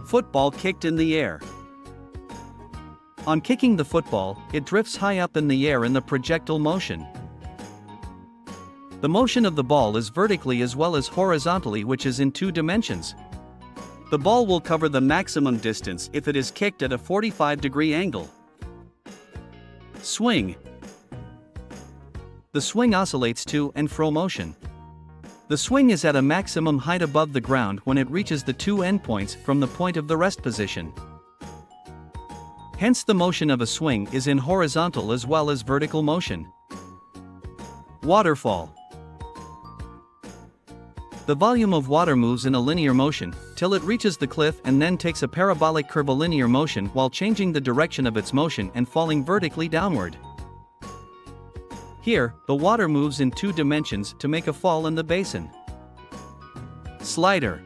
Football kicked in the air. On kicking the football, it drifts high up in the air in the projectile motion. The motion of the ball is vertically as well as horizontally, which is in 2 dimensions. The ball will cover the maximum distance if it is kicked at a 45-degree angle. Swing. The swing oscillates to and fro motion. The swing is at a maximum height above the ground when it reaches the 2 endpoints from the point of the rest position. Hence the motion of a swing is in horizontal as well as vertical motion. Waterfall. The volume of water moves in a linear motion, till it reaches the cliff and then takes a parabolic curvilinear motion while changing the direction of its motion and falling vertically downward. Here, the water moves in 2 dimensions to make a fall in the basin. Slider.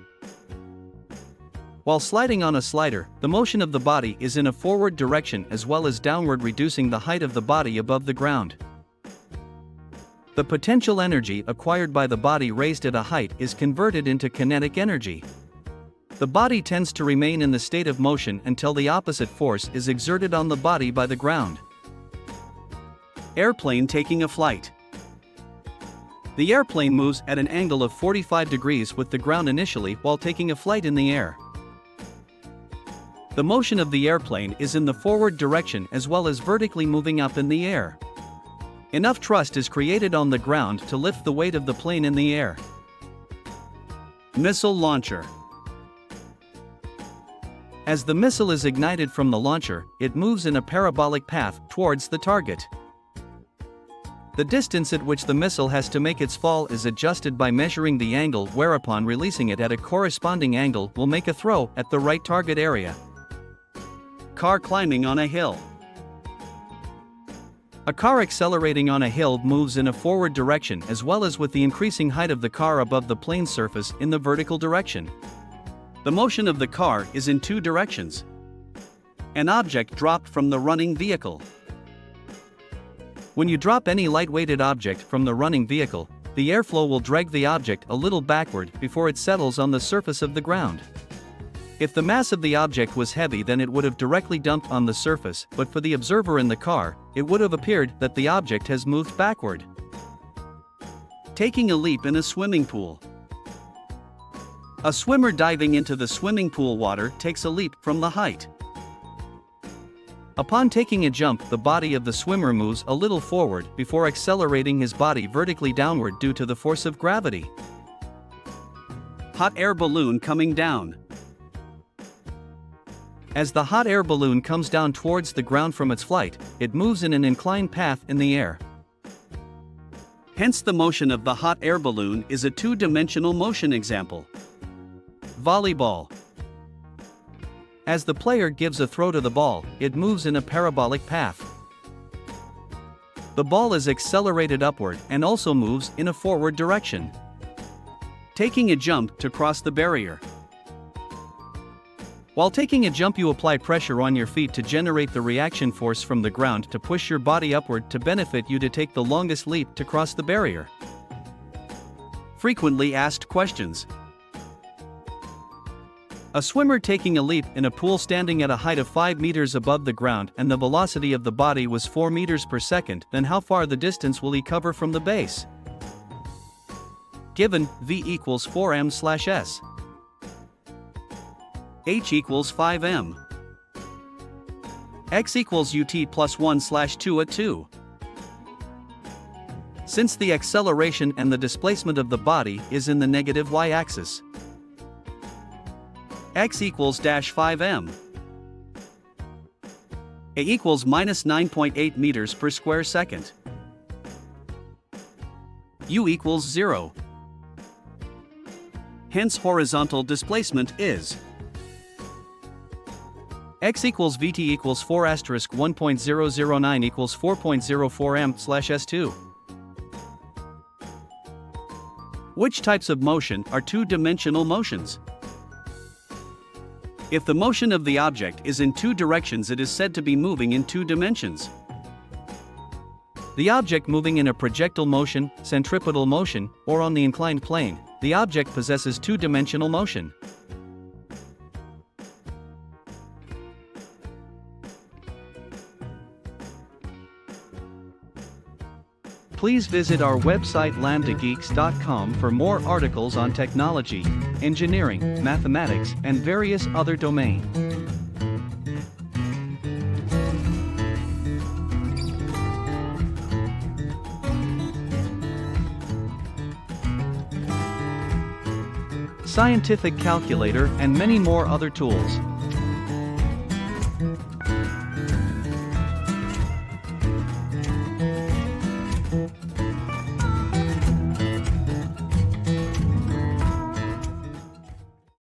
While sliding on a slider, the motion of the body is in a forward direction as well as downward, reducing the height of the body above the ground. The potential energy acquired by the body raised at a height is converted into kinetic energy. The body tends to remain in the state of motion until the opposite force is exerted on the body by the ground. Airplane taking a flight. The airplane moves at an angle of 45 degrees with the ground initially while taking a flight in the air. The motion of the airplane is in the forward direction as well as vertically moving up in the air. Enough thrust is created on the ground to lift the weight of the plane in the air. Missile launcher. As the missile is ignited from the launcher, it moves in a parabolic path towards the target. The distance at which the missile has to make its fall is adjusted by measuring the angle, whereupon releasing it at a corresponding angle will make a throw at the right target area. Car climbing on a hill. A car accelerating on a hill moves in a forward direction as well as with the increasing height of the car above the plane surface in the vertical direction. The motion of the car is in 2 directions. An object dropped from the running vehicle. When you drop any light-weighted object from the running vehicle, the airflow will drag the object a little backward before it settles on the surface of the ground. If the mass of the object was heavy, then it would have directly dumped on the surface, but for the observer in the car, it would have appeared that the object has moved backward. Taking a leap in a swimming pool. A swimmer diving into the swimming pool water takes a leap from the height. Upon taking a jump, the body of the swimmer moves a little forward before accelerating his body vertically downward due to the force of gravity. Hot air balloon coming down. As the hot air balloon comes down towards the ground from its flight, it moves in an inclined path in the air. Hence the motion of the hot air balloon is a 2-dimensional motion example. Volleyball. As the player gives a throw to the ball, it moves in a parabolic path. The ball is accelerated upward and also moves in a forward direction. Taking a jump to cross the barrier. While taking a jump, you apply pressure on your feet to generate the reaction force from the ground to push your body upward to benefit you to take the longest leap to cross the barrier. Frequently asked questions. A swimmer taking a leap in a pool standing at a height of 5 meters above the ground and the velocity of the body was 4 meters per second, then how far the distance will he cover from the base? Given, v equals 4m/s. H equals 5m. X equals ut plus 1/2 at 2. Since the acceleration and the displacement of the body is in the negative y-axis, x equals -5m. A equals -9.8 meters per square second. U equals 0. Hence horizontal displacement is x equals vt equals 4 asterisk 1.009 equals 4.04 m/s2. Which types of motion are 2-dimensional motions? If the motion of the object is in two directions, it is said to be moving in two dimensions. The object moving in a projectile motion, centripetal motion, or on the inclined plane, the object possesses two-dimensional motion. Please visit our website lambdageeks.com for more articles on technology, engineering, mathematics, and various other domains. Scientific calculator and many more other tools.